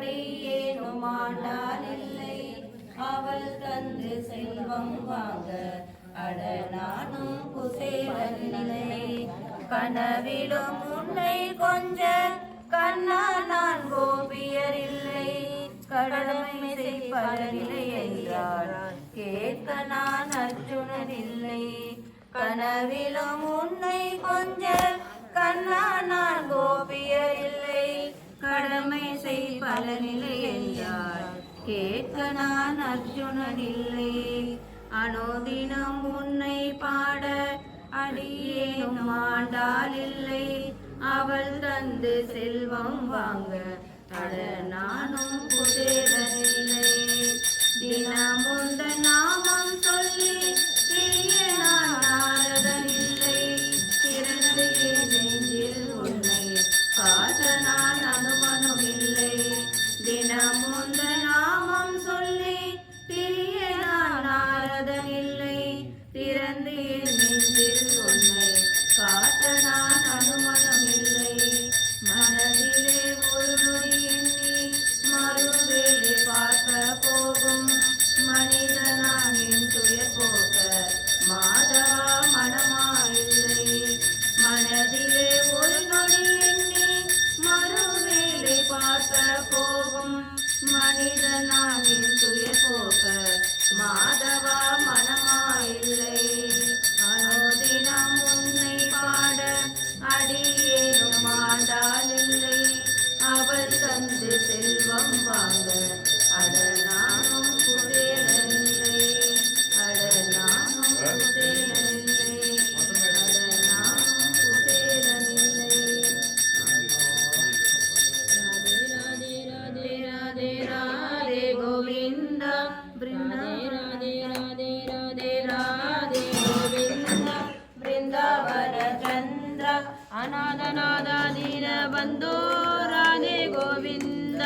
அடியேனும் ஆண்டானில்லை. அவள் தந்து செல்வம் வாங்க அட நானும் குசேலனில்லை. கனவிலும் உன்னை கொஞ்ச கண்ணா நான் கோபியரில்லை. கடமை செய்பலரில்லை என்றார் கேட்க நான் அர்ஜுனனில்லை. கனவிலும் உன்னை கொஞ்ச கண்ணா நான் கோபியரில்லை. கடமை செய்பலனில்லை என்றார் கேட்க நான் அர்ஜுனனில்லை. அனுதினம் உன்னை பாட அடியேனும் ஆண்டாளில்லை. அவள் தந்து செல்வம் வாங்க அட நானும் குசேலனில்லை. தினம் உந்த நாமம் சொல்லி திரிய நான் நாரதனில்லை. திறந்து நெஞ்சில் உன்னை காட்ட நான் அனுமனும் இல்லை. தினம் உந்த நாமம் சொல்லி திரிய நான் நாரதனில்லை. திறந்து நெஞ்சில் உன்னை காட்ட நான் அனுமனும் இல்லை. மனதிலே ஒரு நொடி எண்ணி மறுவேளை பார்க்க போகும் மனிதனான் என் துயர் போக்க மாதவா மனமாயில்லை. மனதிலே ஒரு நொடி எண்ணி மறுவேளை பார்க்க போகும் மனிதனான் என் துயர் போக்க மாதவா மனமாயில்லை. அனுதினம் உன்னை பாட அடியேனும் ஆண்டாளில்லை. அவள் தந்து செல்வம் வாங்க அட நானும் குசேலனில்லை. அட நானும் குசேலனில்லை. அட நானும் குசேலனில்லை. ராதே ராதே ராதே ராதே கோவிந்த ராதே ராதே ராதே ராதே கோவிந்த ಬೃಂದಾವನ ಚಂದ್ರ ಅನಾಥನಾದ ದೀನ ಬಂಧೋ ರಾಧೆ ಗೋವಿಂದ.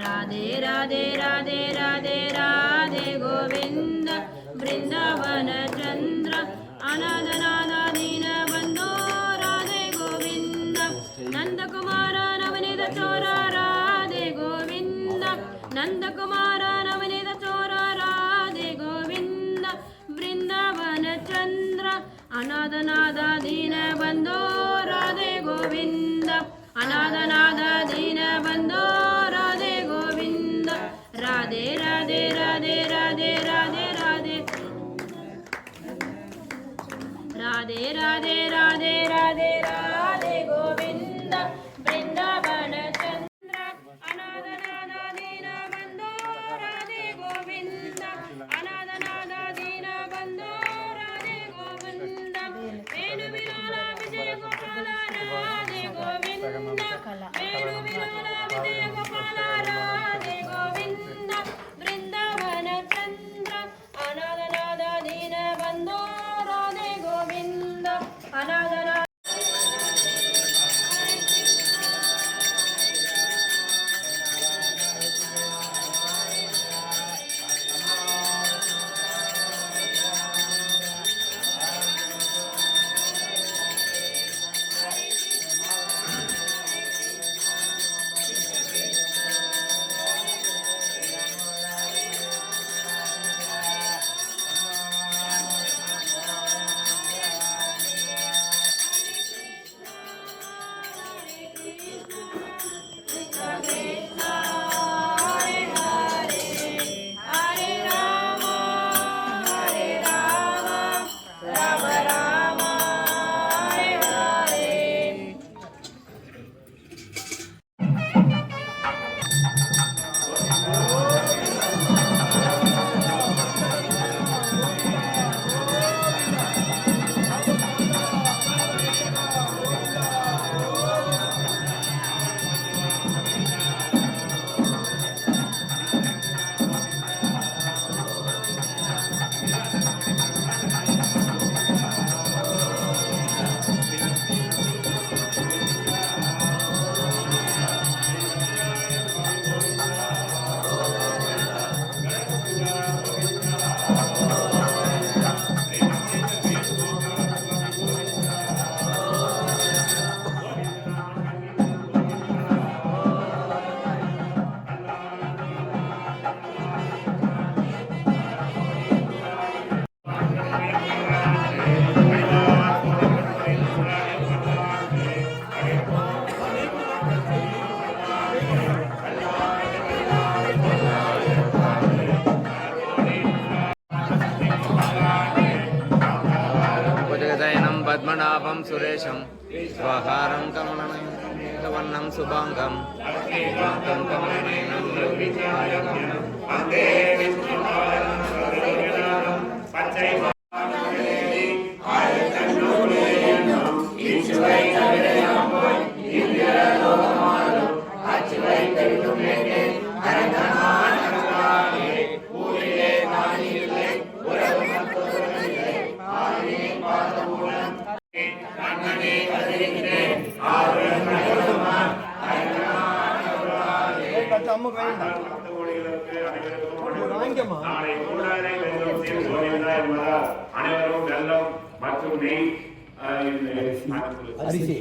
ರಾಧೆ ರಾಧೆ ರಾಧೆ ರಾಧೆ ರಾಧೆ ಗೋವಿಂದ ಬೃಂದಾವನ ಚಂದ್ರ ಅನಾಥನಾದ ದೀನ ಬಂಧೋ ರಾಧೆ ಗೋವಿಂದ. ನಂದಕುಮಾರ ನವನಿದ ಚೋರ ರಾಧೆ ಗೋವಿಂದ. ನಂದಕುಮಾರ ನವನಿದ ಚೋರ ರಾಧೆ ಗೋವಿಂದ ಬೃಂದಾವನ ಚಂದ್ರ ಅನಾಥನಾದ ದೀನ ಬಂಧೋ ರಾಧೆ ಗೋವಿಂದ. ಅನಾಥನಾದ ದೀನ ಬಂಧೋ ರಾಧೆ ಗೋವಿಂದ. ರಾಧೆ ರಾಧೆ ರಾಧೆ ರಾಧೆ ರಾಧೆ ರಾಧೆ ರಾಧೆ ರಾಧೆ ರಾಧೆ ರಾಧೆ ರಾಧೆ ಗೋವಿಂದ ಬೃಂದಾವನ ಚಂದ್ರ ಅನಾಥನಾದ ದೀನ ಬಂಧೋ ರಾಧೆ ಗೋವಿಂದ. ಅನಾಥನಾದ ದೀನ ಬಂಧೋ ರಾಧೆ ಗೋವಿಂದ. ವೇಣು ವಿಲಾಲ ವಿಜಯ ಗೋಪಾಲ ರಾಧೆ ಗೋವಿಂದ. ವೇಣು ವಿಲಾಲ ವಿಜಯ ಗೋಪಾಲ ರಾಧೆ ಗೋವಿಂದ ಬೃಂದಾವನ ಚಂದ್ರ ಅನಾಥನಾದ ದೀನ ಬಂಧೋ ರಾಧೆ ಗೋವಿಂದ. ಅನಾಥನಾದ సురేశం స్వహారం కమలనయనం శుభాంగం కమలనయనం அனைவரும் வெல்லம் மற்றும் நெய் அரிசி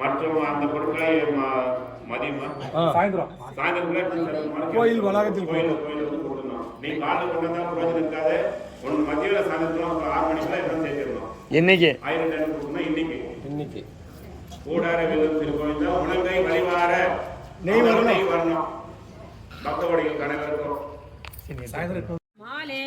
மற்றும் அந்த பொருட்களை சாயந்தரம் கோயில் வளாகத்தில் கொடுக்கணும். நீ காலை கொண்டு வந்தா பிரயோஜனம் இருக்காது. ஒன்று மதியம் சாயந்தரம் 6 மணிக்குள்ள எல்லாம் சேர்த்திடணும். இன்னைக்கு 1000 டன் கொடுக்கணும். இன்னைக்கு கூடார வெல்லம் திருக்கோயில் தான் உலகை வழிவார நெய் வரணும். பக்தவடிகள் கணவருக்கும் சாயந்தரம் மாலே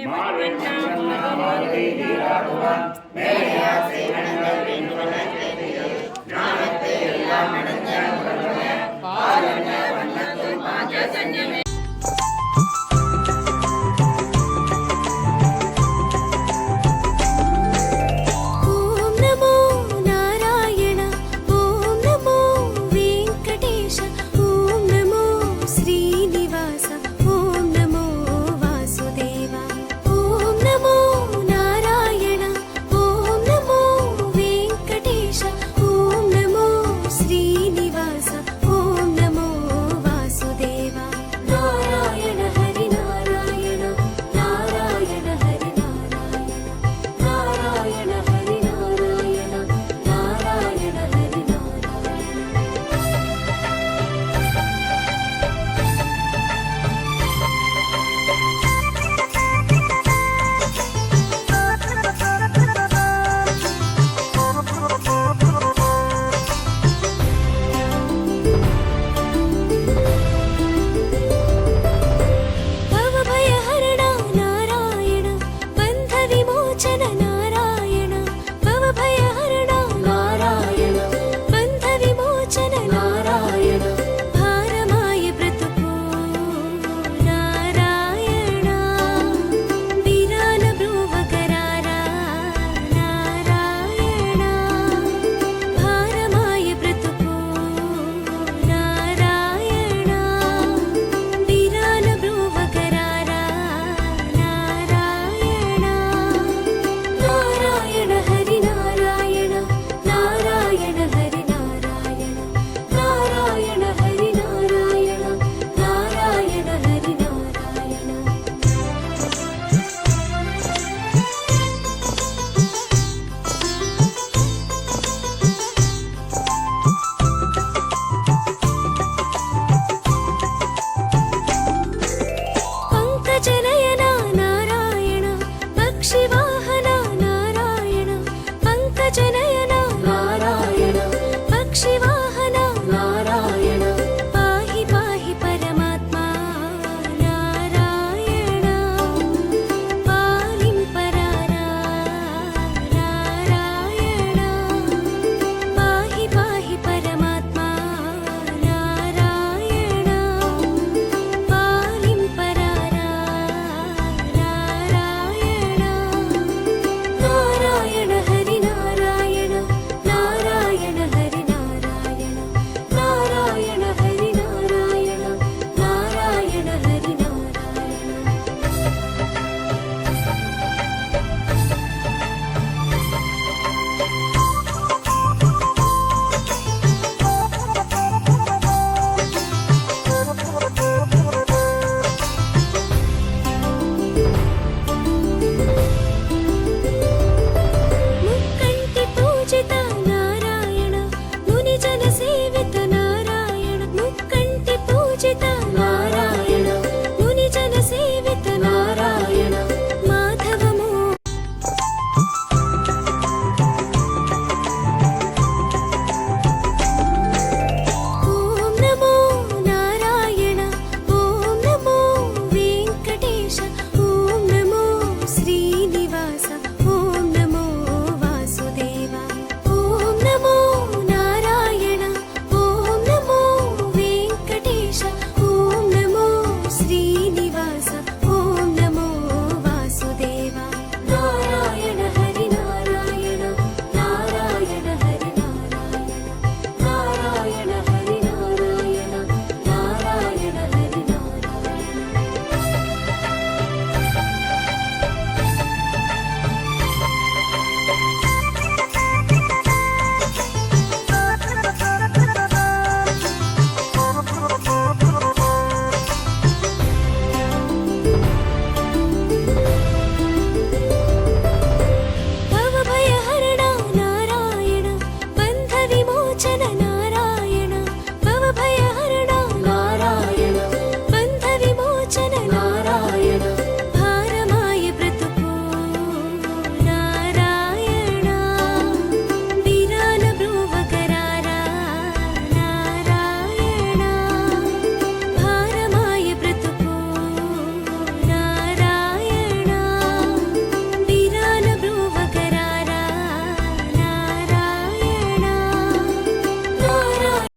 పూజిత